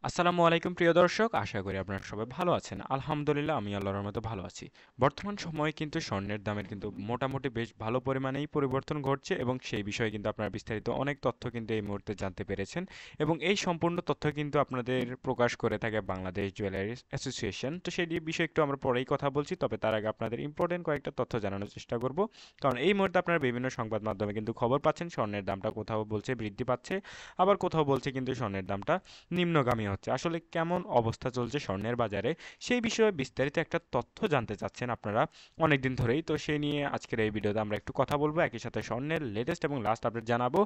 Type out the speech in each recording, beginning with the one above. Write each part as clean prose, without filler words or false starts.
আসসালামু আলাইকুম প্রিয় দর্শক, আশা করি আপনারা সবাই ভালো আছেন। আলহামদুলিল্লাহ আমি আল্লাহর রহমতে ভালো আছি। বর্তমান সময়ে কিন্তু স্বর্ণের দামের কিন্তু মোটামুটি বেশ ভালো পরিমাণেই পরিবর্তন ঘটছে এবং সেই বিষয়ে কিন্তু আপনারা বিস্তারিত অনেক তথ্য কিন্তু এই মুহূর্তে জানতে পেরেছেন এবং এই সম্পূর্ণ তথ্য কিন্তু আপনাদের প্রকাশ করে থাকে বাংলাদেশ জুয়েলারি অ্যাসোসিয়েশন। তো সেই বিষয়ে একটু আমরা পরেই কথা বলছি, তবে তার আগে আপনাদের ইম্পর্টেন্ট কয়েকটা তথ্য জানানোর চেষ্টা করব। কারণ এই মুহূর্তে আপনারা বিভিন্ন সংবাদ মাধ্যমে কিন্তু খবর পাচ্ছেন স্বর্ণের দামটা কোথাও বলছে বৃদ্ধি পাচ্ছে, আবার কোথাও বলছে কিন্তু স্বর্ণের দামটা নিম্নগামী হচ্ছে। আসলে কেমন অবস্থা চলছে স্বর্ণের বাজারে সেই বিষয়ে বিস্তারিত একটা তথ্য জানতে চাচ্ছেন আপনারা অনেকদিন ধরেই। তো সেই নিয়ে আজকের এই ভিডিওতে আমরা একটু কথা বলবো, একই সাথে স্বর্ণের লেটেস্ট এবং লাস্ট আপডেট জানাবো।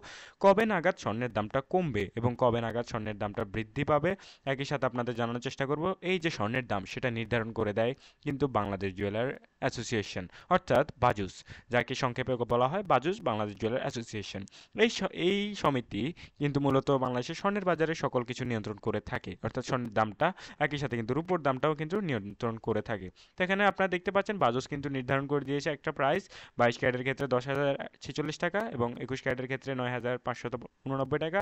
কবে নাগাদ স্বর্ণের দামটা কমবে এবং কবে নাগাদ স্বর্ণের দামটা বৃদ্ধি পাবে একই সাথে আপনাদের জানানোর চেষ্টা করব। এই যে স্বর্ণের দাম সেটা নির্ধারণ করে দেয় কিন্তু বাংলাদেশ জুয়েলার অ্যাসোসিয়েশন, অর্থাৎ বাজুস, যাকে সংক্ষেপে বলা হয় বাজুস, বাংলাদেশ জুয়েলার অ্যাসোসিয়েশন। এই সমিতি কিন্তু মূলত বাংলাদেশের স্বর্ণের বাজারে সকল কিছু নিয়ন্ত্রণ করে থাকে, অর্থাৎ স্বর্ণের দামটা, একই সাথে কিন্তু রূপোর দামটাও কিন্তু নিয়ন্ত্রণ করে থাকে। তো এখানে আপনারা দেখতে পাচ্ছেন বাজুস কিন্তু নির্ধারণ করে দিয়েছে একটা প্রাইস। 22 ক্যারেটের ক্ষেত্রে 10,046 টাকা এবং 21 ক্যারেটের ক্ষেত্রে 9,589 টাকা,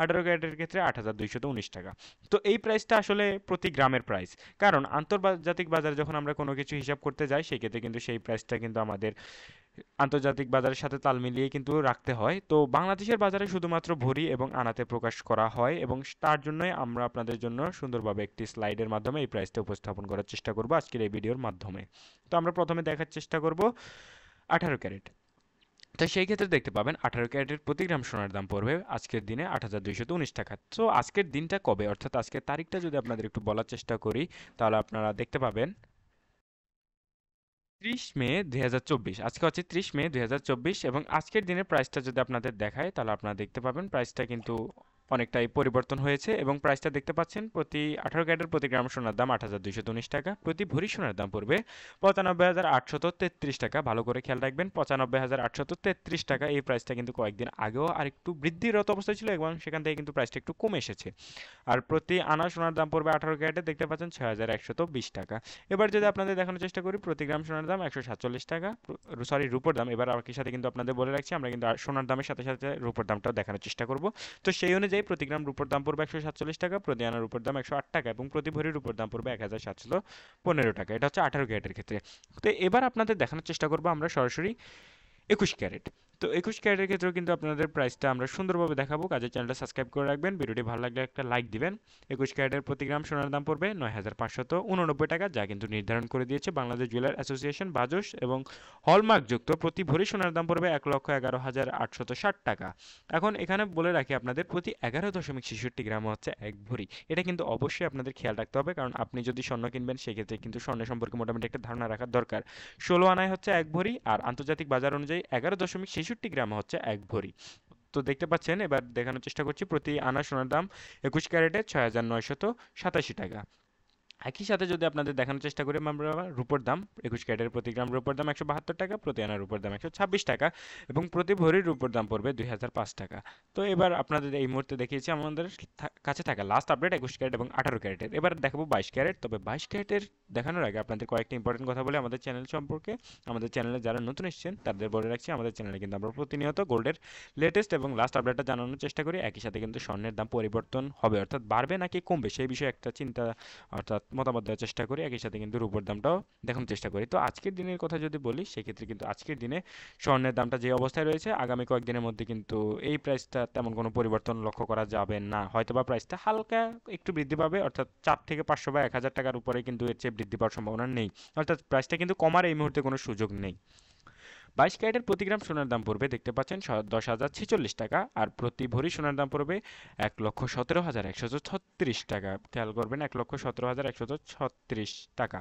18 ক্যারেটের ক্ষেত্রে 8,219 টাকা। তো এই প্রাইসটা আসলে প্রতি গ্রামের প্রাইস, কারণ আন্তর্জাতিক বাজারে যখন আমরা কোনো কিছু হিসাব করতে যাই সেক্ষেত্রে কিন্তু সেই প্রাইসটা কিন্তু আমাদের আন্তর্জাতিক বাজারের সাথে তাল মিলিয়ে কিন্তু রাখতে হয়। তো বাংলাদেশের বাজারে শুধুমাত্র ভরি এবং আনাতে প্রকাশ করা হয় এবং তার জন্যই আমরা আপনাদের জন্য সুন্দরভাবে একটি স্লাইডের মাধ্যমে এই প্রাইসটা উপস্থাপন করার চেষ্টা করব আজকের এই ভিডিওর মাধ্যমে। তো আমরা প্রথমে দেখার চেষ্টা করব 18 ক্যারেট। তো সেই ক্ষেত্রে দেখতে পাবেন 18 ক্যারেটের প্রতি গ্রাম সোনার দাম পড়বে আজকের দিনে 8,219 টাকা। তো আজকের দিনটা কবে, অর্থাৎ আজকের তারিখটা যদি আপনাদের একটু বলার চেষ্টা করি, তাহলে আপনারা দেখতে পাবেন 30 মে 2024। আজকে হচ্ছে 30 মে 2024 এবং আজকের দিনের প্রাইসটা যদি আপনাদের দেখায় তাহলে আপনারা দেখতে পাবেন প্রাইসটা কিন্তু অনেকটাই পরিবর্তন হয়েছে এবং প্রাইসটা দেখতে পাচ্ছেন প্রতি 18 ক্যারেটের প্রতি গ্রাম সোনার দাম 8,219 টাকা, প্রতি ভরি সোনার দাম পড়বে 95,833 টাকা। ভালো করে খেয়াল রাখবেন, 95,833 টাকা। এই প্রাইসটা কিন্তু কয়েকদিন আগেও আরেকটু বৃদ্ধিরত অবস্থায় ছিল এবং সেখান থেকে কিন্তু প্রাইসটা একটু কমে এসেছে। আর প্রতি আনা সোনার দাম পড়বে 18 ক্যারেটে দেখতে পাচ্ছেন 6,120 টাকা। এবার যদি আপনাদের দেখানোর চেষ্টা করি প্রতি গ্রাম সোনার দাম 147 টাকা, সরি রূপোর দাম। এবার একই সাথে কিন্তু আপনাদের বলে রাখছি আমরা কিন্তু সোনার দামের সাথে সাথে রূপোর দামটাও দেখানোর চেষ্টা করব। তো সেই অনুযায়ী প্রতি গ্রাম রূপোর দাম পড়বে 147 টাকা, প্রতি আনা রূপোর দাম 108 টাকা এবং প্রতি ভরি রূপোর দাম পড়বে 1,715 টাকা। এটা হচ্ছে 18 ক্যারেটের ক্ষেত্রে। তো এবার আপনাদের দেখানোর চেষ্টা করবো আমরা সরাসরি 21 ক্যারেট। তো 21 ক্যারেটের ক্ষেত্রেও কিন্তু আপনাদের প্রাইসটা আমরা সুন্দরভাবে দেখাবো, কাজে চ্যানেলটা সাবস্ক্রাইব করে রাখবেন, ভিডিওটি ভালো লাগলে একটা লাইক দিবেন। 21 ক্যারেটের প্রতি গ্রাম সোনার দাম পড়বে 9,589 টাকা, যা কিন্তু নির্ধারণ করে দিয়েছে বাংলাদেশ জুয়েলার অ্যাসোসিয়েশন বাজস এবং হলমার্কযুক্ত প্রতি ভরি সোনার দাম পড়বে 1,11,860 টাকা। এখন এখানে বলে রাখি আপনাদের প্রতি 11.66 গ্রাম হচ্ছে এক ভরি। এটা কিন্তু অবশ্যই আপনাদের খেয়াল রাখতে হবে, কারণ আপনি যদি স্বর্ণ কিনবেন সেক্ষেত্রে কিন্তু স্বর্ণ সম্পর্কে মোটামুটি একটা ধারণা রাখার দরকার। 16 আনায় হচ্ছে এক ভরি আর আন্তর্জাতিক বাজার অনুযায়ী 11.66 গ্রাম হচ্ছে এক ভরি। তো দেখতে পাচ্ছেন, এবার দেখানোর চেষ্টা করছি প্রতি আনা সোনার দাম 21 ক্যারেটে 6,987 টাকা। একই সাথে যদি আপনাদের দেখানোর চেষ্টা করি আমরা রূপোর দাম, 21 ক্যারেটের প্রতি গ্রাম রূপোর দাম 172 টাকা, প্রতি আনা রূপোর দাম 126 টাকা এবং প্রতি ভরির রূপোর দাম পড়বে 2,005 টাকা। তো এবার আপনাদের এই মুহূর্তে দেখিয়েছি আমাদের কাছে থাকা লাস্ট আপডেট 21 ক্যারেট এবং 18 ক্যারেটের। এবার দেখাবো 22 ক্যারেট। তবে 22 ক্যারেটের দেখানোর আগে আপনাদের কয়েকটা ইম্পর্টেন্ট কথা বলে আমাদের চ্যানেল সম্পর্কে। আমাদের চ্যানেলে যারা নতুন এসেছেন তাদের বলে রাখছি, আমাদের চ্যানেলে কিন্তু আমরা প্রতিনিয়ত গোল্ডের লেটেস্ট এবং লাস্ট আপডেটটা জানানোর চেষ্টা করি। একই সাথে কিন্তু স্বর্ণের দাম পরিবর্তন হবে, অর্থাৎ বাড়বে নাকি কমবে সেই বিষয়ে একটা চিন্তা অর্থাৎ মতামত দেওয়ার চেষ্টা করি। একই সাথে কিন্তু রূপোর দামটাও দেখানোর চেষ্টা করি। তো আজকের দিনের কথা যদি বলি সেক্ষেত্রে কিন্তু আজকের দিনে স্বর্ণের দামটা যে অবস্থায় রয়েছে আগামী কয়েকদিনের মধ্যে কিন্তু এই প্রাইসটা তেমন কোনো পরিবর্তন লক্ষ্য করা যাবে না। হয়তোবা প্রাইসটা হালকা একটু বৃদ্ধি পাবে, অর্থাৎ 400 থেকে 500 বা 1,000 টাকার উপরে কিন্তু এর চেয়ে বৃদ্ধি পাওয়ার সম্ভাবনা নেই, অর্থাৎ প্রাইসটা কিন্তু কমার এই মুহূর্তে কোনো সুযোগ নেই। 22 ক্যারেটের প্রতি গ্রাম সোনার দাম পড়বে দেখতে পাচ্ছেন 10,046 টাকা আর প্রতি ভরি সোনার দাম পড়বে 1,17,136 টাকা। খেয়াল করবেন 1,17,136 টাকা,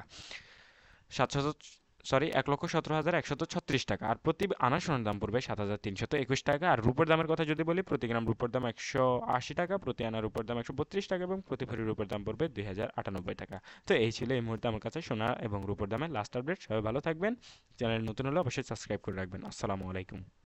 700, সরি 1,17,136 টাকা আর প্রতি আনা সোনার দাম পড়বে 7,321 টাকা। আর রূপোর দামের কথা যদি বলি প্রতি গ্রাম রূপোর দাম 180 টাকা, প্রতি আনা রূপোর দাম 132 টাকা এবং প্রতি ভরি রূপোর দাম পড়বে 2,098 টাকা। তো এই ছিল এই মুহূর্তে আমার কাছে সোনা এবং রূপোর দামের লাস্ট আপডেট। সবাই ভালো থাকবেন, চ্যানেল নতুন হলে অবশ্যই সাবস্ক্রাইব করে রাখবেন। আসসালামু আলাইকুম।